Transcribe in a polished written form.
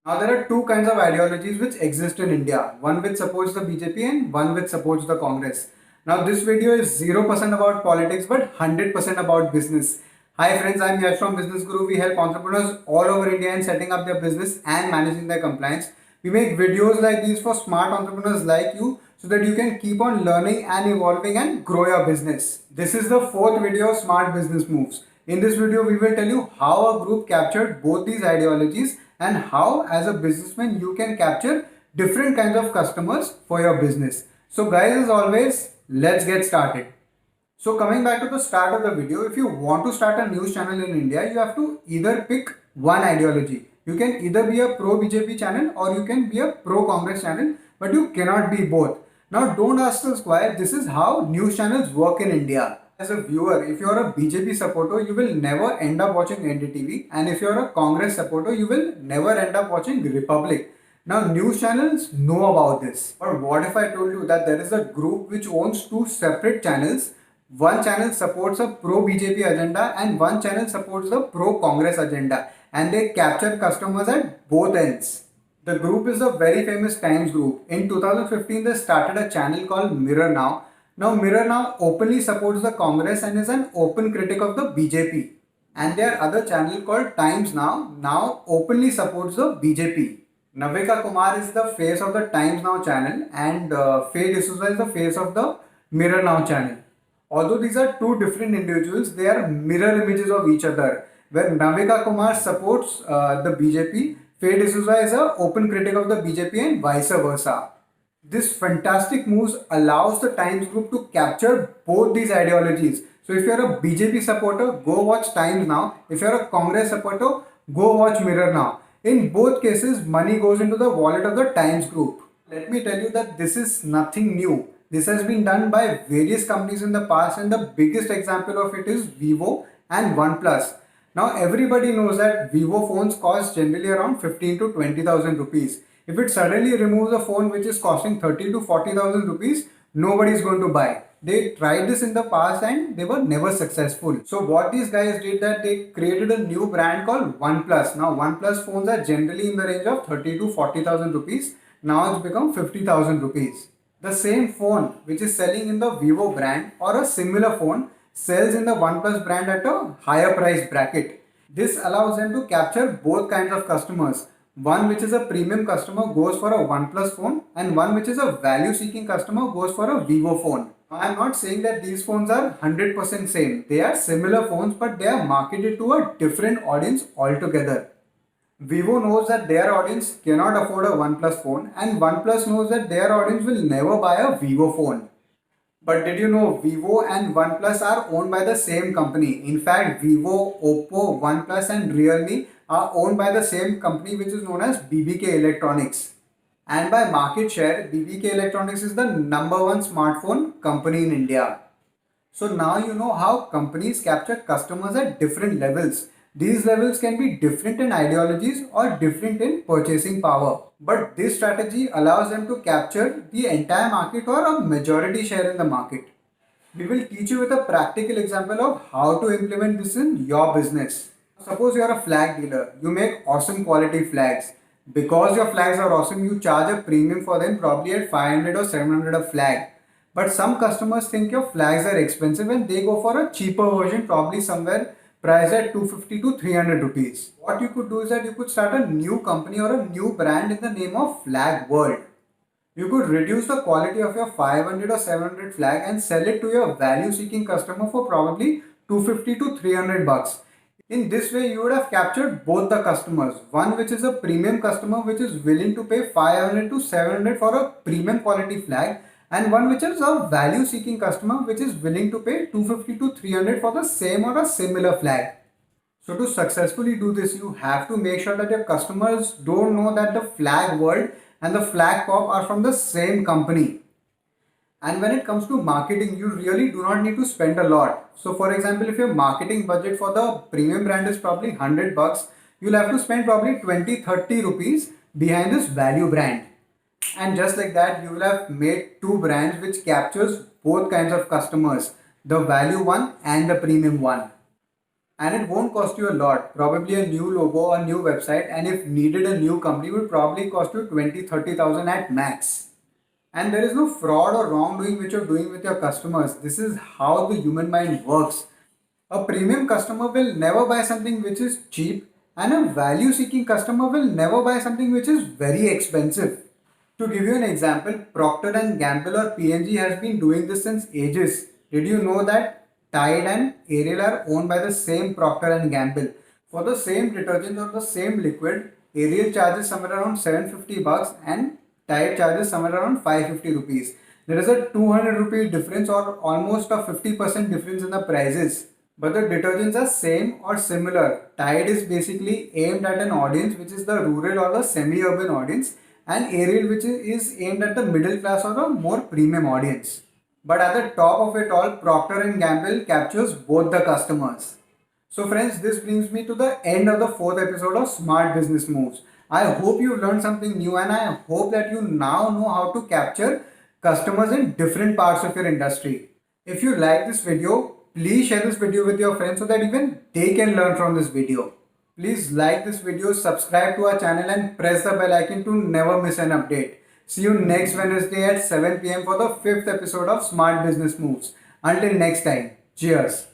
Now there are two kinds of ideologies which exist in India, one which supports the BJP and one which supports the Congress. Now this video is 0% about politics but 100% about business. Hi friends, I'm Yash from Business Guru. We help entrepreneurs all over India in setting up their business and managing their compliance. We make videos like these for smart entrepreneurs like you so that you can keep on learning and evolving and grow your business. This is the fourth video of Smart Business Moves. In this video, we will tell you how a group captured both these ideologies and how as a businessman you can capture different kinds of customers for your business. So guys, as always, let's get started. So coming back to the start of the video, if you want to start a news channel in India, you have to either pick one ideology. You can either be a pro BJP channel or you can be a pro Congress channel, but you cannot be both. Now don't ask us why. This is how news channels work in India. As a viewer, if you are a BJP supporter, you will never end up watching NDTV, and if you are a Congress supporter, you will never end up watching Republic. Now news channels know about this. But what if I told you that there is a group which owns two separate channels? One channel supports a pro BJP agenda and one channel supports the pro Congress agenda, and they capture customers at both ends. The group is a very famous Times group. In 2015, they started a channel called Mirror Now. Now, Mirror Now openly supports the Congress and is an open critic of the BJP. And their other channel called Times now openly supports the BJP. Navika Kumar is the face of the Times Now channel, and Faye D'Souza is the face of the Mirror Now channel. Although these are two different individuals, they are mirror images of each other. Where Navika Kumar supports the BJP, Faye D'Souza is an open critic of the BJP and vice versa. This fantastic moves allows the Times Group to capture both these ideologies. So if you're a BJP supporter, go watch Times Now. If you're a Congress supporter, go watch Mirror Now. In both cases, money goes into the wallet of the Times Group. Let me tell you that this is nothing new. This has been done by various companies in the past, and the biggest example of it is Vivo and OnePlus. Now everybody knows that Vivo phones cost generally around 15 to 20,000 rupees. If it suddenly removes a phone which is costing 30 to 40,000 rupees, nobody is going to buy. They tried this in the past and they were never successful. So what these guys did, that they created a new brand called OnePlus. Now OnePlus phones are generally in the range of 30 to 40,000 rupees. Now it's become 50,000 rupees. The same phone which is selling in the Vivo brand or a similar phone sells in the OnePlus brand at a higher price bracket. This allows them to capture both kinds of customers. One which is a premium customer goes for a OnePlus phone, and one which is a value seeking customer goes for a Vivo phone. I am not saying that these phones are 100% same. They are similar phones, but they are marketed to a different audience altogether. Vivo knows that their audience cannot afford a OnePlus phone, and OnePlus knows that their audience will never buy a Vivo phone. But did you know Vivo and OnePlus are owned by the same company? In fact, Vivo, Oppo, OnePlus and Realme are owned by the same company which is known as BBK Electronics. And by market share, BBK Electronics is the number one smartphone company in India. So now you know how companies capture customers at different levels. These levels can be different in ideologies or different in purchasing power. But this strategy allows them to capture the entire market or a majority share in the market. We will teach you with a practical example of how to implement this in your business. Suppose you are a flag dealer. You make awesome quality flags. Because your flags are awesome, you charge a premium for them, probably at 500 or 700 a flag. But some customers think your flags are expensive and they go for a cheaper version, probably somewhere priced at 250 to 300 rupees. What you could do is that you could start a new company or a new brand in the name of Flag World. You could reduce the quality of your 500 or 700 flag and sell it to your value seeking customer for probably 250 to 300 bucks. In this way, you would have captured both the customers. One which is a premium customer which is willing to pay 500 to 700 for a premium quality flag, and one which is a value seeking customer which is willing to pay 250 to 300 for the same or a similar flag. So to successfully do this, you have to make sure that your customers don't know that the Flag World and the Flag Pop are from the same company. And when it comes to marketing, you really do not need to spend a lot. So for example, if your marketing budget for the premium brand is probably 100 bucks, you'll have to spend probably 20-30 rupees behind this value brand. And just like that, you will have made two brands which captures both kinds of customers, the value one and the premium one. and it won't cost you a lot. Probably a new logo, a new website, and if needed, a new company would probably cost you 20-30,000 at max. And there is no fraud or wrongdoing which you're doing with your customers. This is how the human mind works. A premium customer will never buy something which is cheap, and a value seeking customer will never buy something which is very expensive. To give you an example, Procter and Gamble or P&G has been doing this since ages. Did you know that Tide and Ariel are owned by the same Procter and Gamble? For the same detergent or the same liquid, Ariel charges somewhere around 750 bucks and Tide charges somewhere around 550 rupees. There is a 200 rupee difference or almost a 50% difference in the prices. But the detergents are same or similar. Tide is basically aimed at an audience which is the rural or the semi-urban audience, and Ariel which is aimed at the middle class or a more premium audience. But at the top of it all, Procter and Gamble captures both the customers. So friends, this brings me to the end of the fourth episode of Smart Business Moves. I hope you learned something new, and I hope that you now know how to capture customers in different parts of your industry. If you like this video, please share this video with your friends so that even they can learn from this video. Please like this video, subscribe to our channel and press the bell icon to never miss an update. See you next Wednesday at 7 p.m. for the fifth episode of Smart Business Moves. Until next time, cheers.